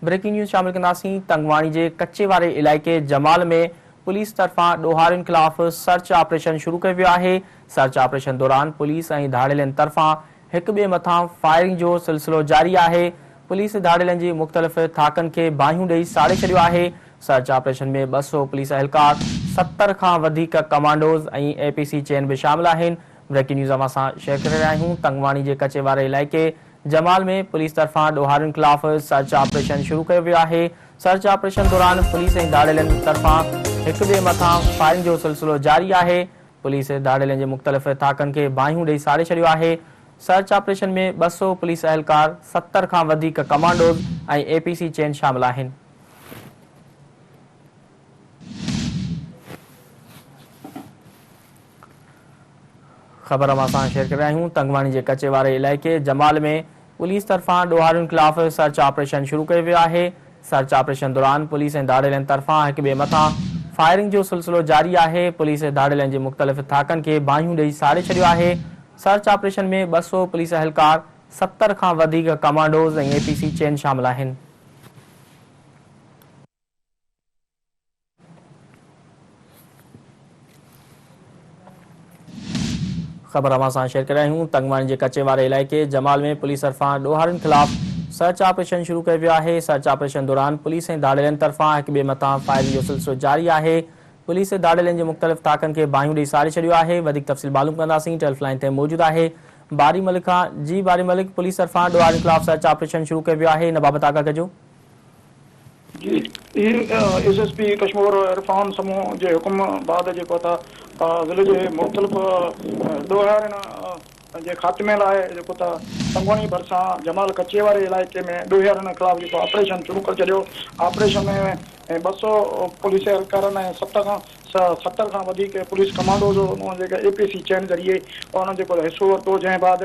Breaking news शामिल कंदासीं। तंगवाणी के कच्चे वारे इलाइक़े जमाल में पुलिस तरफां ॾोहारियुनि ख़िलाफ़ सर्च ऑपरेशन शुरू कियो वियो आहे। सर्च ऑपरेशन दौरान पुलिस ऐं धाड़ेलनि तरफां हिक ॿिए मथां फायरिंग जो सिलसिलो जारी आहे। पुलिस धाड़ेलनि जी मुख़्तलिफ़ थाकनि खे बाहियूं ॾेई साड़े छॾियो आहे। सर्च ऑपरेशन में 200 पुलिस एहलकार, 70 खां वधीक कमांडोज़ ऐं APC चेन भी शामिल आहिनि। ब्रेकिंग न्यूज़ असां शेयर करे रहिया आहियूं। तंगवाणी के कच्चे वारे इलाइक़े जमाल में पुलिस तरफां ॾोहारियुनि ख़िलाफ़ सर्च ऑपरेशन शुरू कियो वियो आहे। सर्च ऑपरेशन दौरान पुलिस ऐं धाड़ेलनि तरफां हिक ॿिए मथां फायरिंग जो सिलसिलो जारी आहे। पुलिस धाड़ेलनि जे मुख़्तलिफ़ थाकनि खे बाहियूं ॾेई साड़े छॾियो आहे। सर्च ऑपरेशन में 200 पुलिस एहलकार, 70 खां वधीक कमांडोज़ ऐं APC चेन शामिल आहिनि। ख़बर असां शेयर करे रहिया आहियूं। तंगवाणी के कच्चे वारे इलाइक़े जमाल में पुलिस तरफां ॾोहारियुनि ख़िलाफ़ सर्च ऑपरेशन शुरू कियो वियो आहे। सर्च ऑपरेशन दौरान पुलिस ऐं धाड़ेलनि तरफां हिक ॿिए मथां फायरिंग जो सिलसिलो जारी आहे। पुलिस धाड़ेलनि जे मुख़्तलिफ़ थाकनि खे बाहियूं ॾेई साड़े छॾियो आहे। सर्च ऑपरेशन में 200 पुलिस एहलकार, 70 खां वधीक कमांडोज़ ऐं APC चेन शामिल आहिनि। ख़बर असां शेयर करे रहिया आहियूं। तंगवाणी के कच्चे वारे इलाइक़े जमाल में पुलिस तरफां ॾोहारियुनि ख़िलाफ़ सर्च ऑपरेशन शुरू कियो वियो आहे। सर्च ऑपरेशन दौरान पुलिस ऐं धाड़ेलनि तरफां हिक ॿिए मथां फायरिंग जो सिलसिलो जारी आहे। पुलिस धाड़ेलनि जे मुख़्तलिफ़ ताक़नि खे बाहियूं ॾेई साड़े छॾियो आहे। वधीक तफ़सील मालूम कंदासीं। टेलीफोन ते मौजूदु आहे बारी मलिक खां। जी बारी मलिक, पुलिस तरफां ॾोहारियुनि ख़िलाफ़ सर्च ऑपरेशन शुरू कियो वियो आहे, इन बाबति आगाह कजो। जी, SSP कश्मीर इरफान समूह के हुक्म बाद जेको था ज़िले के मुख़्तलिफ़ ॾोहारियुनि जे ख़ात्मे लाइ जेको था तंगवाणी भरिसां जमाल कच्चे वारे इलाइक़े में ॾोहारियुनि ख़िलाफ़ जेको ऑपरेशन शुरू करे छॾियो। ऑपरेशन में 200 पुलिस एहलकारनि ऐं 70 खां वधीक पुलिस कमांडो जो APC चेन ज़रिए उन्होंने जेको हिस्सो वरितो, जंहिं बाद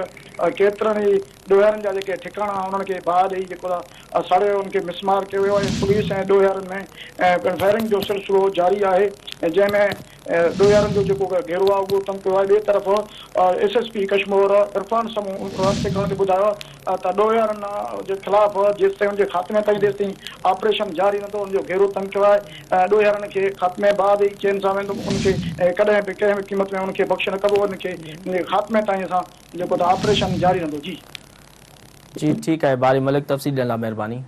केतिरनि ई ॾोहारियुनि जा जेके ठिकाणा उन्हनि खे बाहि ॾेई जेको आहे साड़े उनखे मिसमार कयो वियो आहे। पुलिस ऐं ॾोहारियुनि में फायरिंग जो सिलसिलो जारी आहे, जंहिंमें ॾोहारियुनि जो जेको घेरो आहे उहो तंग कयो आहे। ॿिए तरफ़ SSP कश्मीर इरफान समूह खे ॿुधायो त ॾोहारियुनि जे ख़िलाफ़ जेसि ताईं उनजे ख़ात्मे ताईं जेसि ताईं ऑपरेशन जारी नथो, उनजो घेरो तंग कयो आहे। ॾोहारियुनि खे ख़ात्मे बाद ई चेन सां वेंदो, उनखे कॾहिं बि कंहिं बि क़ीमत में उनखे बख़्श न कबो। उनखे ख़ात्मे ताईं असां जेको ऑपरेशन जारी रहंदो। जी जी, ठीकु आहे बारी मलिक, तफ़सील ॾियण लाइ महिरबानी।